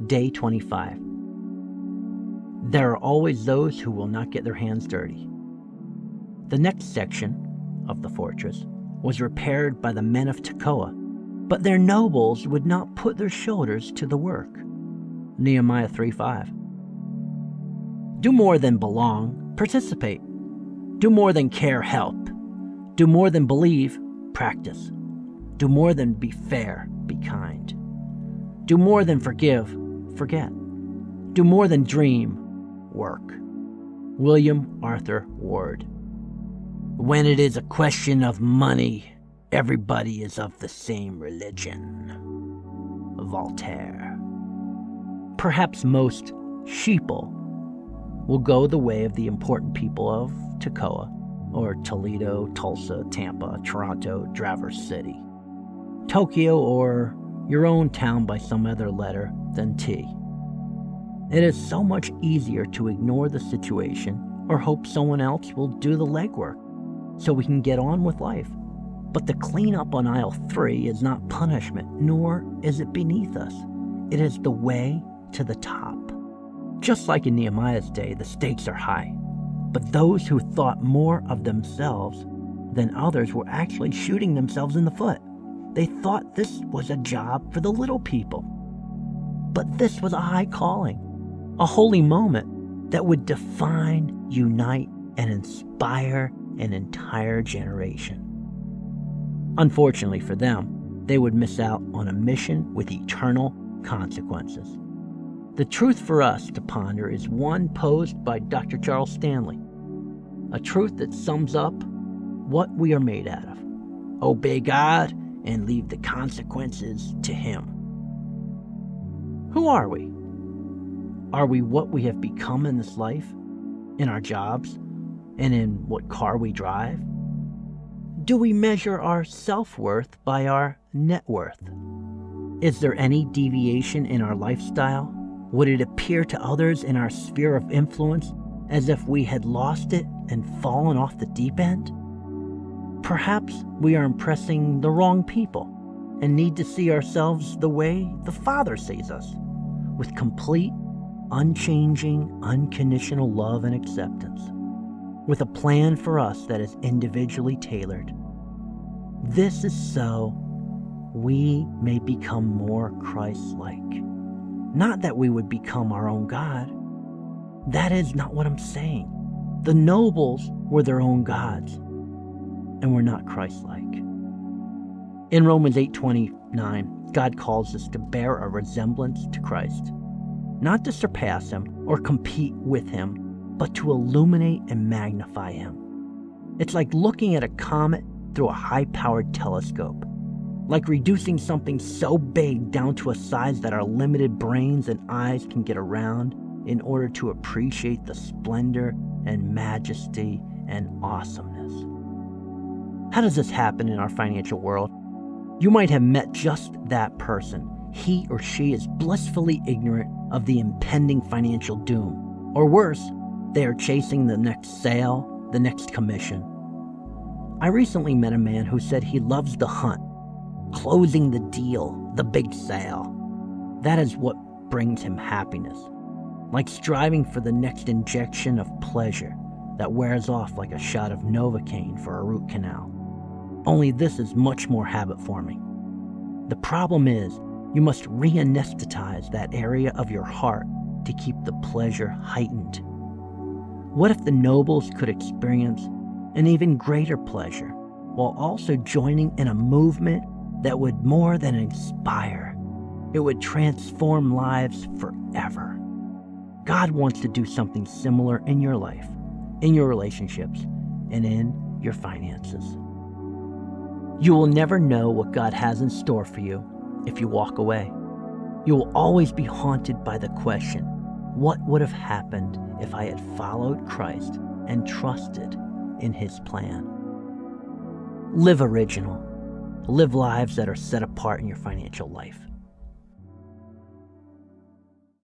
Day 25. There are always those who will not get their hands dirty. The next section of the fortress was repaired by the men of Tekoa, but their nobles would not put their shoulders to the work. Nehemiah 3:5. Do more than belong, participate. Do more than care, help. Do more than believe, practice. Do more than be fair, be kind. Do more than forgive, forget. Do more than dream, work. William Arthur Ward. When it is a question of money, everybody is of the same religion. Voltaire. Perhaps most sheeple will go the way of the important people of Tekoa, or Toledo, Tulsa, Tampa, Toronto, Traverse City, Tokyo, or your own town by some other letter than T. It is so much easier to ignore the situation or hope someone else will do the legwork so we can get on with life. But the cleanup on aisle 3 is not punishment, nor is it beneath us. It is the way to the top. Just like in Nehemiah's day, the stakes are high. But those who thought more of themselves than others were actually shooting themselves in the foot. They thought this was a job for the little people. But this was a high calling, a holy moment that would define, unite, and inspire an entire generation. Unfortunately for them, they would miss out on a mission with eternal consequences. The truth for us to ponder is one posed by Dr. Charles Stanley, a truth that sums up what we are made out of. Obey God and leave the consequences to Him. Who are we? Are we what we have become in this life, in our jobs, and in what car we drive? Do we measure our self-worth by our net worth? Is there any deviation in our lifestyle? Would it appear to others in our sphere of influence as if we had lost it and fallen off the deep end? Perhaps we are impressing the wrong people and need to see ourselves the way the Father sees us, with complete, unchanging, unconditional love and acceptance, with a plan for us that is individually tailored. This is so we may become more Christ-like. Not that we would become our own God. That is not what I'm saying. The nobles were their own gods and were not Christ-like. In Romans 8:29, God calls us to bear a resemblance to Christ, not to surpass Him or compete with Him, but to illuminate and magnify Him. It's like looking at a comet through a high-powered telescope, like reducing something so big down to a size that our limited brains and eyes can get around in order to appreciate the splendor and majesty and awesomeness. How does this happen in our financial world? You might have met just that person. He or she is blissfully ignorant of the impending financial doom. Or worse, they are chasing the next sale, the next commission. I recently met a man who said he loves the hunt, closing the deal, the big sale. That is what brings him happiness, like striving for the next injection of pleasure that wears off like a shot of Novocaine for a root canal. Only this is much more habit-forming. The problem is, you must re-anesthetize that area of your heart to keep the pleasure heightened. What if the nobles could experience an even greater pleasure while also joining in a movement that would more than inspire? It would transform lives forever. God wants to do something similar in your life, in your relationships, and in your finances. You will never know what God has in store for you if you walk away. You will always be haunted by the question, what would have happened if I had followed Christ and trusted in His plan? Live original. Live lives that are set apart in your financial life.